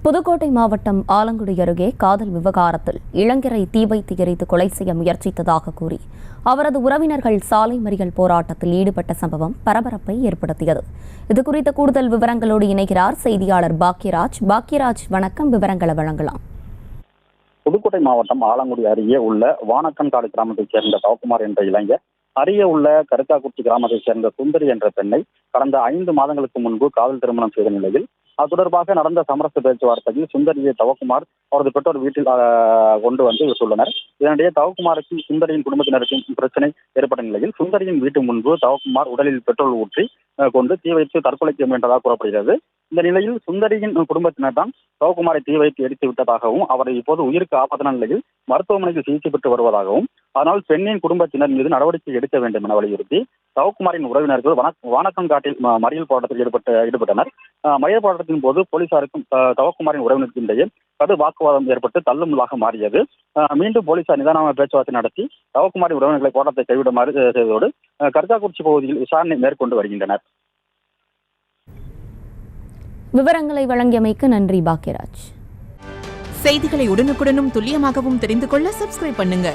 புதுக்கோட்டை மாவட்டம் ஆலங்குடி அருகே காதல் விவகாரத்தில் இளைஞரை தீ வைத்து எரித்து கொலை செய்ய முயற்சித்ததாக கூறி அவரது உறவினர்கள் சாலை மறியல் போராட்டத்தில் ஈடுபட்ட சம்பவம் பரபரப்பை ஏற்படுத்தியது. இதுகுறித்த கூடுதல் விவரங்களோடு இணைகிறார் செய்தியாளர் பாக்கியராஜ். வணக்கம், விவரங்களை வழங்கலாம். புதுக்கோட்டை மாவட்டம் ஆலங்குடி அருகே உள்ள வானக்கன்காடு கிராமத்தைச் சேர்ந்த தவக்குமார் என்ற இளைஞர் அருகே உள்ள கருக்காக்குச்சி கிராமத்தைச் சேர்ந்த சுந்தரி என்ற பெண்ணை கடந்த 5 மாதங்களுக்கு முன்பு காதல் திருமணம் செய்த நிலையில் அது தொடர்பாக நடந்த சமரச பேச்சுவார்த்தையில் சுந்தரியை தவக்குமார் அவரது பெற்றோர் வீட்டில் கொண்டு வந்து விட்டுள்ளனர். இதனிடையே தவக்குமாருக்கும் சுந்தரியின் குடும்பத்தினருக்கும் பிரச்சனை ஏற்பட்ட நிலையில் சுந்தரியின் வீட்டு முன்பு தவக்குமார் உடலில் பெட்ரோல் ஊற்றி கொண்டு தீ வைத்து தற்கொலைக்கு முயன்றதாக கூறப்படுகிறது. இந்த நிலையில் சுந்தரியின் குடும்பத்தினர் தான் தவக்குமாரை தீ வைத்து எரித்து விட்டதாகவும் அவரை இப்போது உயிருக்கு ஆபத்தான நிலையில் மருத்துவமனைக்கு சிகிச்சை பெற்று வருவதாகவும் அதனால் பெண்ணின் குடும்பத்தினர் மீது நடவடிக்கை எடுக்க வேண்டும் என வலியுறுத்தி தவக்குமாரின் உறவினர்கள் வானக்கன்காட்டில் மறியல் போராட்டத்தில் ஈடுபட்டனர். மறியல் போராட்டத்தின் போது போலீசாருக்கும் தவக்குமாரின் உறவினருக்கும் இடையே கடும் வாக்குவாதம் ஏற்பட்டு தள்ளுமுள்ளாக மாறியது. மீண்டும் போலீசார் நிதானமாக பேச்சுவார்த்தை நடத்தி தவக்குமாரின் உறவினர்களை போராட்டத்தை கைவிடுமாறு செய்ததோடு கருக்காக்குறிச்சி பகுதியில் விசாரணை மேற்கொண்டு வருகின்றனர். விவரங்களை வழங்கியமைக்கு நன்றி பாக்கியராஜ். செய்திகளை உடனுக்குடனும் துல்லியமாகவும் தெரிந்து கொள்ள சப்ஸ்கிரைப் பண்ணுங்க.